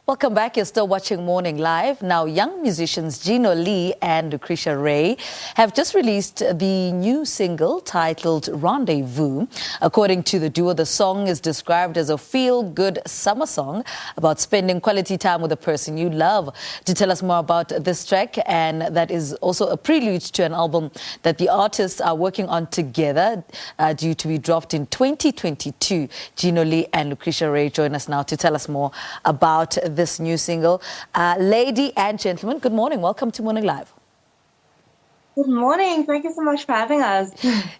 Welcome back. You're still watching Morning Live. Now, young musicians Gino and Lucrecia have just released the new single titled Rendezvous. According to the duo, the song is described as a feel-good summer song about spending quality time with the person you love. To tell us more about this track, and that is also a prelude to an album that the artists are working on together, due to be dropped in 2022. Gino and Lucrecia join us now to tell us more about this new single. Lady and gentlemen, good morning. Welcome to Morning Live. Good morning. Thank you so much for having us.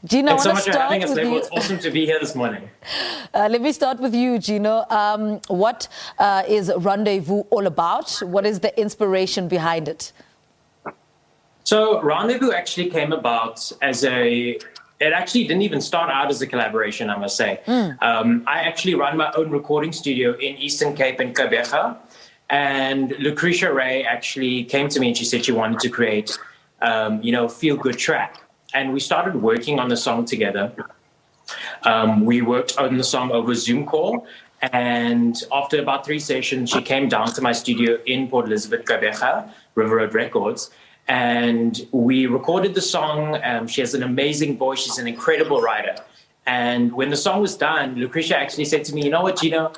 Gino, Thanks so much for having us, Label. It's awesome to be here this morning. Let me start with you, Gino. What is Rendezvous all about? What is the inspiration behind it? So Rendezvous actually came about as it actually didn't even start out as a collaboration, I must say. I actually run my own recording studio in Eastern Cape in Gqeberha. And Lucrecia actually came to me and she said she wanted to create, feel-good track. And we started working on the song together. We worked on the song over Zoom call. And after about 3 sessions, she came down to my studio in Port Elizabeth, Gqeberha, River Road Records. And we recorded the song. She has an amazing voice. She's an incredible writer. And when the song was done, Lucrecia actually said to me, you know what, Gino,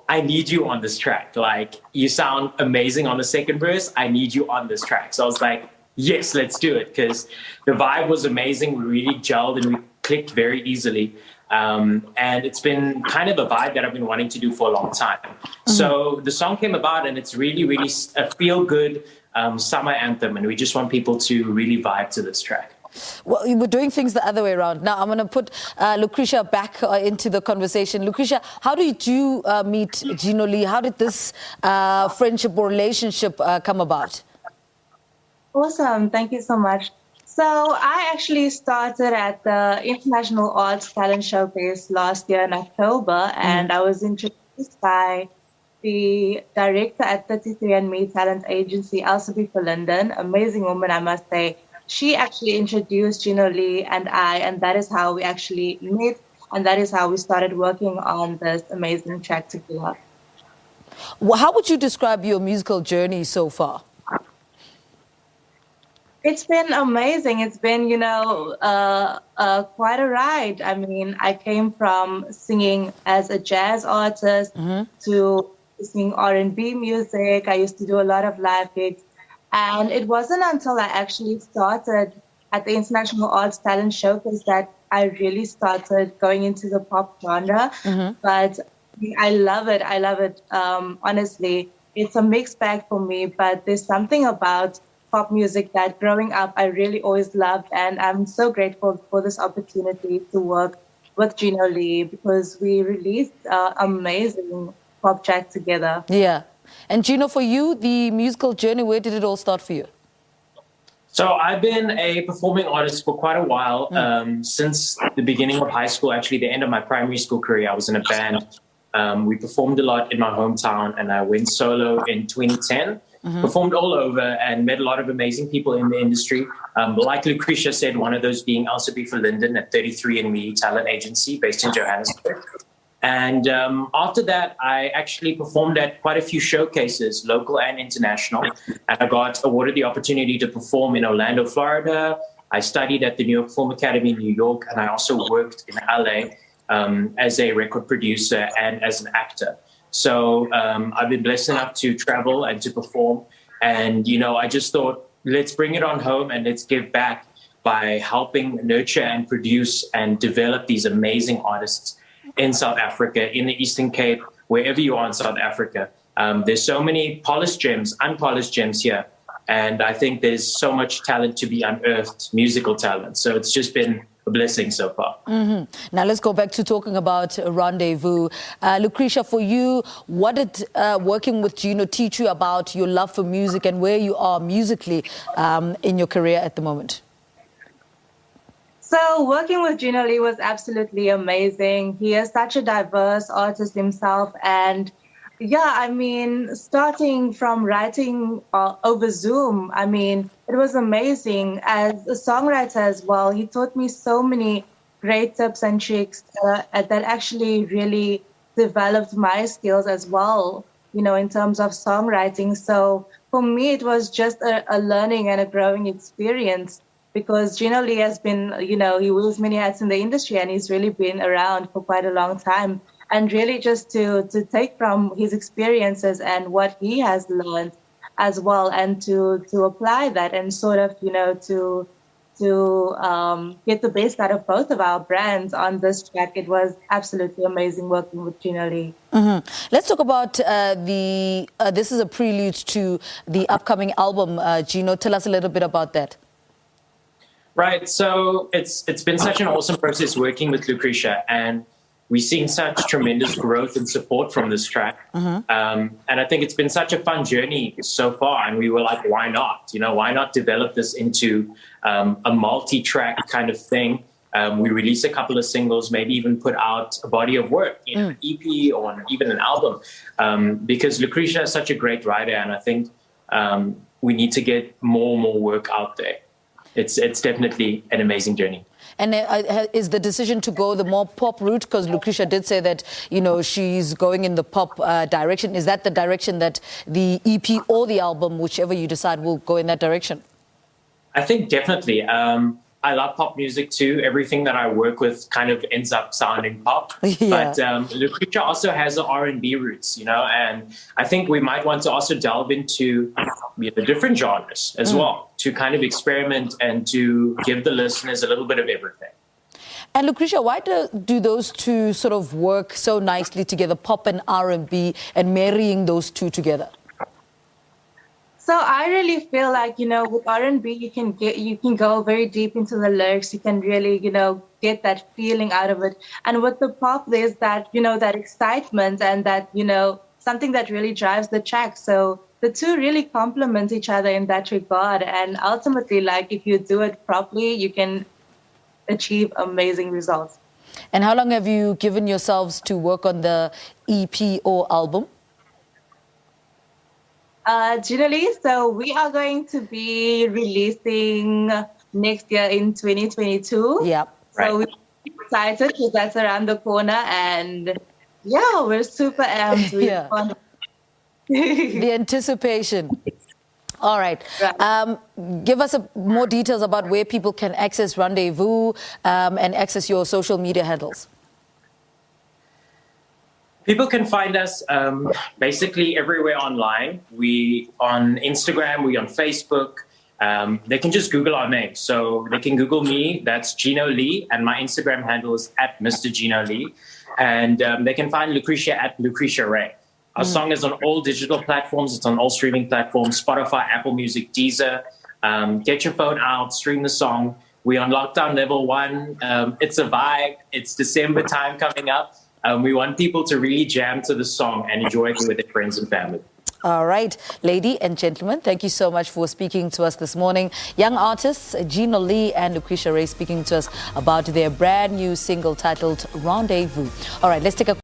I need you on this track. Like, you sound amazing on the second verse. I need you on this track. So I was like, yes, let's do it. Because the vibe was amazing. We really gelled and we clicked very easily. And it's been kind of a vibe that I've been wanting to do for a long time. So the song came about and it's really, really a feel-good summer anthem. And we just want people to really vibe to this track. Well, you were doing things the other way around. Now, I'm going to put Lucrecia back into the conversation. Lucrecia, how did you meet Gino Lee? How did this friendship or relationship come about? Awesome. Thank you so much. So I actually started at the International Arts Talent Showcase last year in October, and I was introduced by the director at 33andMe Talent Agency, Elsa B. for London. Amazing woman, I must say. She actually introduced Gino Lee and I, and that is how we actually met, and that is how we started working on this amazing track together. Well, how would you describe your musical journey so far? It's been amazing. It's been, quite a ride. I mean, I came from singing as a jazz artist to singing R&B music. I used to do a lot of live gigs. And it wasn't until I actually started at the International Arts Talent Showcase that I really started going into the pop genre. But I love it. I love it. Honestly, it's a mixed bag for me, but there's something about pop music that growing up I really always loved. And I'm so grateful for this opportunity to work with Gino Lee because we released amazing pop track together. Yeah. And Gino, for you, the musical journey, where did it all start for you? So I've been a performing artist for quite a while, since the beginning of high school, actually the end of my primary school career. I was in a band. We performed a lot in my hometown and I went solo in 2010, performed all over and met a lot of amazing people in the industry. Like Lucrecia said, one of those being Elsa B. for London at 33andMe Talent Agency based in Johannesburg. And after that, I actually performed at quite a few showcases, local and international. And I got awarded the opportunity to perform in Orlando, Florida. I studied at the New York Film Academy in New York. And I also worked in LA as a record producer and as an actor. So I've been blessed enough to travel and to perform. And, I just thought, let's bring it on home and let's give back by helping nurture and produce and develop these amazing artists in South Africa, in the Eastern Cape, wherever you are in South Africa. There's so many polished gems, unpolished gems here. And I think there's so much talent to be unearthed, musical talent. So it's just been a blessing so far. Now let's go back to talking about Rendezvous. Lucrecia, for you, what did working with Gino teach you about your love for music and where you are musically in your career at the moment? So working with Gino Lee was absolutely amazing. He is such a diverse artist himself. And starting from writing over Zoom, it was amazing. As a songwriter as well, he taught me so many great tips and tricks that actually really developed my skills as well. in terms of songwriting. So for me, it was just a learning and a growing experience, because Gino Lee has been, he wears many hats in the industry, and he's really been around for quite a long time. And really just to take from his experiences and what he has learned as well, and to apply that, and sort of, to get the best out of both of our brands on this track. It was absolutely amazing working with Gino Lee. Let's talk about this is a prelude to the upcoming album. Gino, tell us a little bit about that. Right. So it's been such an awesome process working with Lucrecia, and we're seeing such tremendous growth and support from this track. And I think it's been such a fun journey so far. And we were like, why not? Why not develop this into a multi-track kind of thing? We release a couple of singles, maybe even put out a body of work, an EP or even an album, because Lucrecia is such a great writer. And I think we need to get more work out there. It's definitely an amazing journey. And is the decision to go the more pop route? Because Lucrecia did say that, she's going in the pop direction. Is that the direction that the EP or the album, whichever you decide, will go in that direction? I think definitely. I love pop music too. Everything that I work with kind of ends up sounding pop. Yeah. But Lucrecia also has R&B roots, and I think we might want to also delve into different genres as well, to kind of experiment and to give the listeners a little bit of everything. And Lucrecia, why do those two sort of work so nicely together, pop and R&B, and marrying those two together? So I really feel like, with R&B, you can go very deep into the lyrics. You can really, get that feeling out of it. And with the pop, there's that, that excitement and that, something that really drives the track. So the two really complement each other in that regard. And ultimately, like, if you do it properly, you can achieve amazing results. And how long have you given yourselves to work on the EP or album? Generally, so we are going to be releasing next year in 2022. Yeah. So we're excited because that's around the corner, and yeah, we're super amped. Yeah. The anticipation. All right. Give us more details about where people can access Rendezvous and access your social media handles. People can find us basically everywhere online. We on Instagram, we on Facebook. They can just Google our name. So they can Google me, that's Gino Lee, and my Instagram handle is @Mr. Gino Lee. And they can find Lucrecia @Lucrecia Ray. Our song is on all digital platforms. It's on all streaming platforms, Spotify, Apple Music, Deezer. Get your phone out, stream the song. We're on lockdown level 1. It's a vibe. It's December time coming up. We want people to really jam to the song and enjoy it with their friends and family. All right, ladies and gentlemen, thank you so much for speaking to us this morning. Young artists Gino Lee and Lucrecia Ray speaking to us about their brand new single titled Rendezvous. All right, let's take a